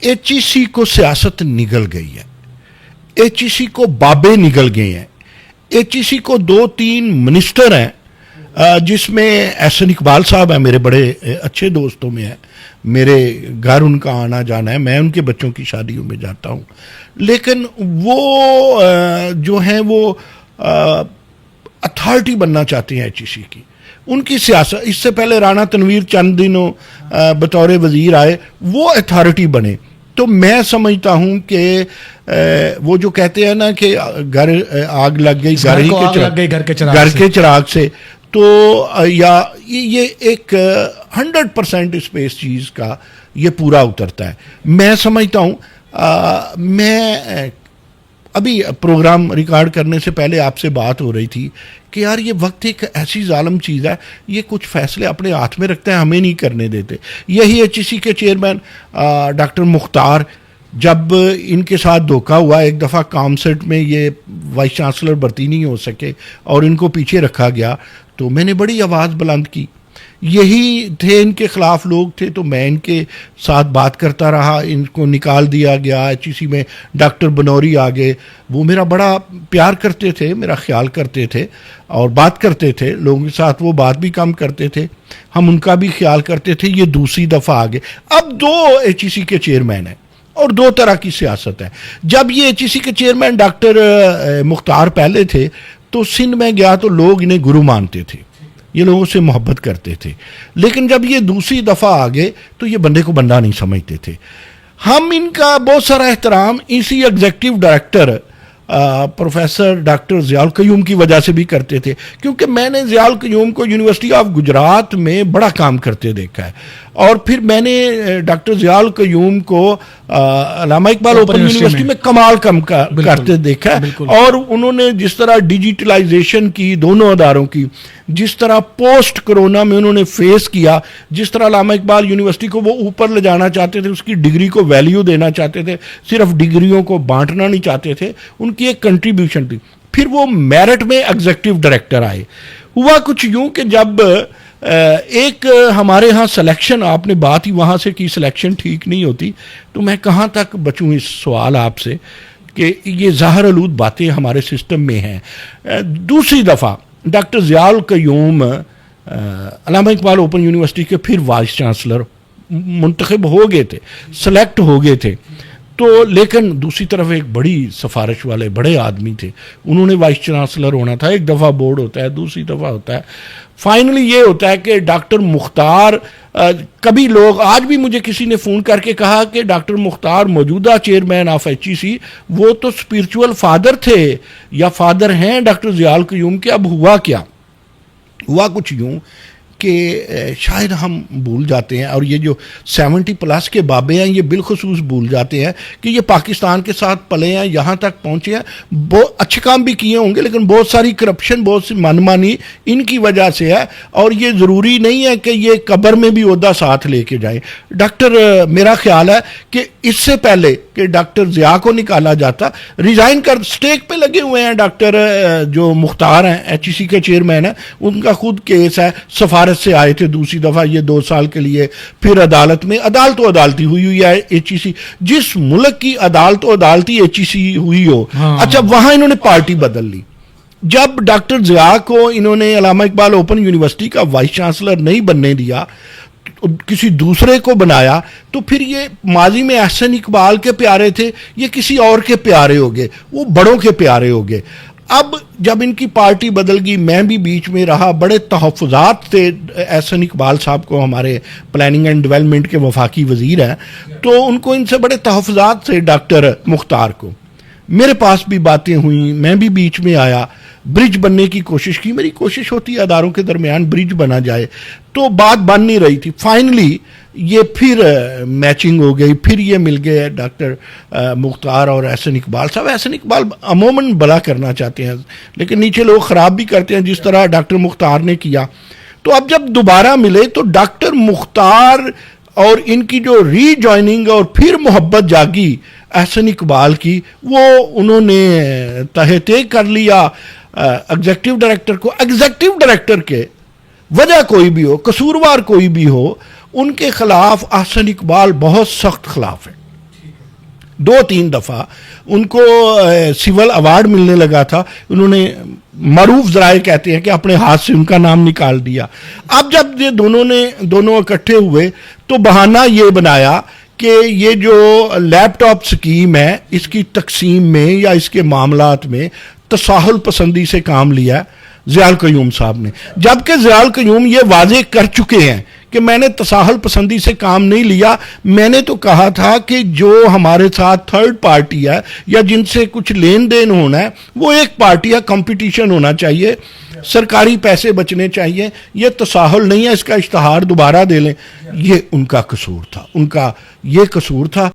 HEC को सियासत निगल गई है, एचईसी को बाबे निगल गए हैं, एचईसी को 2-3 मिनिस्टर हैं जिसमें एहसन इकबाल साहब हैं, मेरे बड़े अच्छे दोस्तों में हैं, मेरे घर उनका आना जाना है, मैं उनके बच्चों की शादियों में जाता हूँ। लेकिन वो जो हैं वो अथॉरिटी बनना चाहते हैं एचईसी की, उनकी सियासत। इससे पहले राणा तनवीर चंद दिनों बतौर वजीर आए, वो अथॉरिटी बने। तो मैं समझता हूं कि वो जो कहते हैं ना कि घर आग लग गई घर के चिराग से, तो या ये एक 100% स्पेस चीज़ का ये पूरा उतरता है। मैं समझता हूं, मैं अभी प्रोग्राम रिकॉर्ड करने से पहले आपसे बात हो रही थी कि यार ये वक्त एक ऐसी जालिम चीज़ है, ये कुछ फैसले अपने हाथ में रखते हैं, हमें नहीं करने देते। यही एचईसी के चेयरमैन डॉक्टर मुख्तार, जब इनके साथ धोखा हुआ, एक दफ़ा कॉमसेट में ये वाइस चांसलर भर्ती नहीं हो सके और इनको पीछे रखा गया, तो मैंने बड़ी आवाज़ बुलंद की। यही थे इनके ख़िलाफ़ लोग थे, तो मैं इनके साथ बात करता रहा, इनको निकाल दिया गया। एचईसी में डॉक्टर बनौरी आ गए, वो मेरा बड़ा प्यार करते थे, मेरा ख्याल करते थे और बात करते थे, लोगों के साथ वो बात भी कम करते थे, हम उनका भी ख्याल करते थे। ये दूसरी दफ़ा आ गए। अब 2 एचईसी के चेयरमैन हैं और 2 तरह की सियासत है। जब ये एचईसी के चेयरमैन डॉक्टर मुख्तार पहले थे, तो सिंध में गया तो लोग इन्हें गुरु मानते थे, ये लोगों से मोहब्बत करते थे। लेकिन जब ये दूसरी दफ़ा आ गए तो ये बंदे को बंदा नहीं समझते थे। हम इनका बहुत सारा एहतराम इसी executive director professor doctor Ziaul Qayyum की वजह से भी करते थे, क्योंकि मैंने ज़ियाउल क़य्यूम को यूनिवर्सिटी ऑफ गुजरात में बड़ा काम करते देखा है। और फिर मैंने डॉक्टर ज़ियाउल क़य्यूम को अल्लामा इकबाल ओपन यूनिवर्सिटी में कमाल करते देखा है। और उन्होंने जिस तरह डिजिटलाइजेशन की दोनों अदारों की, जिस तरह पोस्ट कोरोना में उन्होंने फेस किया, जिस तरह अल्लामा इकबाल यूनिवर्सिटी को वो ऊपर ले जाना चाहते थे, उसकी डिग्री को वैल्यू देना चाहते थे, सिर्फ डिग्रियों को बांटना नहीं चाहते थे, उनकी एक कंट्रीब्यूशन थी। फिर वो मेरिट में एग्जीक्यूटिव डायरेक्टर आए। हुआ कुछ यूं कि जब एक हमारे यहाँ सिलेक्शन, आपने बात ही वहाँ से की सिलेक्शन ठीक नहीं होती, तो मैं कहाँ तक बचूँ इस सवाल आपसे कि ये ज़ाहिर आलूद बातें हमारे सिस्टम में हैं। दूसरी दफ़ा डॉक्टर ज़ियाउल क़य्यूम अल्लामा इकबाल ओपन यूनिवर्सिटी के फिर वाइस चांसलर मुंतखब हो गए थे, सेलेक्ट हो गए थे। तो लेकिन दूसरी तरफ एक बड़ी सिफारिश वाले बड़े आदमी थे, उन्होंने वाइस चांसलर होना था। एक दफ़ा बोर्ड होता है, दूसरी दफ़ा होता है, फाइनली ये होता है कि डॉक्टर मुख्तार, कभी लोग, आज भी मुझे किसी ने फ़ोन करके कहा कि डॉक्टर मुख्तार मौजूदा चेयरमैन ऑफ एचईसी, वो तो स्पिरिचुअल फादर थे या फादर हैं डॉक्टर ज़ियाउल क़य्यूम के। अब हुआ क्या? हुआ कुछ यूँ कि शायद हम भूल जाते हैं, और ये जो 70+ के बाबे हैं ये बिलखसूस भूल जाते हैं कि ये पाकिस्तान के साथ पले हैं, यहाँ तक पहुँचे हैं, बहुत अच्छे काम भी किए होंगे, लेकिन बहुत सारी करप्शन, बहुत सी मनमानी इनकी वजह से है। और ये ज़रूरी नहीं है कि ये कब्र में भी ओहदा साथ लेके जाएं। डॉक्टर, मेरा ख्याल है कि इससे पहले कि डॉक्टर ज़िया को निकाला जाता, रिज़ाइन कर स्टेक पे लगे हुए हैं डॉक्टर जो मुख्तार हैं, एचईसी के चेयरमैन हैं, उनका खुद केस है, सफारत से आए थे दूसरी दफ़ा ये 2 साल के लिए, फिर अदालत में, अदालती हुई है एचईसी। जिस मुल्क की अदालती एचईसी हुई हो, अच्छा, वहां इन्होंने पार्टी बदल ली। जब डॉक्टर ज़िया को इन्होंने अल्लामा इकबाल ओपन यूनिवर्सिटी का वाइस चांसलर नहीं बनने दिया, किसी दूसरे को बनाया, तो फिर ये माजी में एहसन इकबाल के प्यारे थे, ये किसी और के प्यारे हो गए, वो बड़ों के प्यारे हो गए। अब जब इनकी पार्टी बदल गई, मैं भी बीच में रहा, बड़े तहफ़्फ़ुज़ात थे एहसन इकबाल साहब को, हमारे प्लानिंग एंड डेवलपमेंट के वफाकी वज़ीर हैं, तो उनको इनसे बड़े तहफ़्फ़ुज़ात थे डॉक्टर मुख्तार को। मेरे पास भी बातें हुई, मैं भी बीच में आया, ब्रिज बनने की कोशिश की, मेरी कोशिश होती है अदारों के दरमियान ब्रिज बना जाए, तो बात बन नहीं रही थी। फाइनली ये फिर मैचिंग हो गई, फिर ये मिल गए डॉक्टर मुख्तार और एहसन इकबाल साहब। एहसन इकबाल अमूमन भला करना चाहते हैं, लेकिन नीचे लोग ख़राब भी करते हैं, जिस तरह डॉक्टर मुख्तार ने किया। तो अब जब दोबारा मिले तो डॉक्टर मुख्तार और इनकी जो रीजॉइनिंग और फिर मोहब्बत जागी एहसन इकबाल की, वो उन्होंने तहे कर लिया एग्जीक्यूटिव डायरेक्टर को। एग्जीक्यूटिव डायरेक्टर के वजह कोई भी हो, कसूरवार कोई भी हो, उनके खिलाफ एहसन इकबाल बहुत सख्त खिलाफ है। 2-3 दफ़ा उनको सिविल अवार्ड मिलने लगा था, उन्होंने मरूफ ज़राए कहते हैं कि अपने हाथ से उनका नाम निकाल दिया। अब जब ये दोनों इकट्ठे हुए तो बहाना ये बनाया कि ये जो लैपटॉप स्कीम है इसकी तकसीम में या इसके मामलात में तसाहुल पसंदी से काम लिया ज़ियाउल क़य्यूम साहब ने, जबकि ज़ियाउल क़य्यूम ये वाजे कर चुके हैं कि मैंने तसाहुल पसंदी से काम नहीं लिया। मैंने तो कहा था कि जो हमारे साथ थर्ड पार्टी है या जिनसे कुछ लेन देन होना है वो एक पार्टी है, कंपटीशन होना चाहिए, सरकारी पैसे बचने चाहिए, ये तसाहुल नहीं है, इसका इश्तहार दोबारा दे लें। ये उनका कसूर था, उनका ये कसूर था।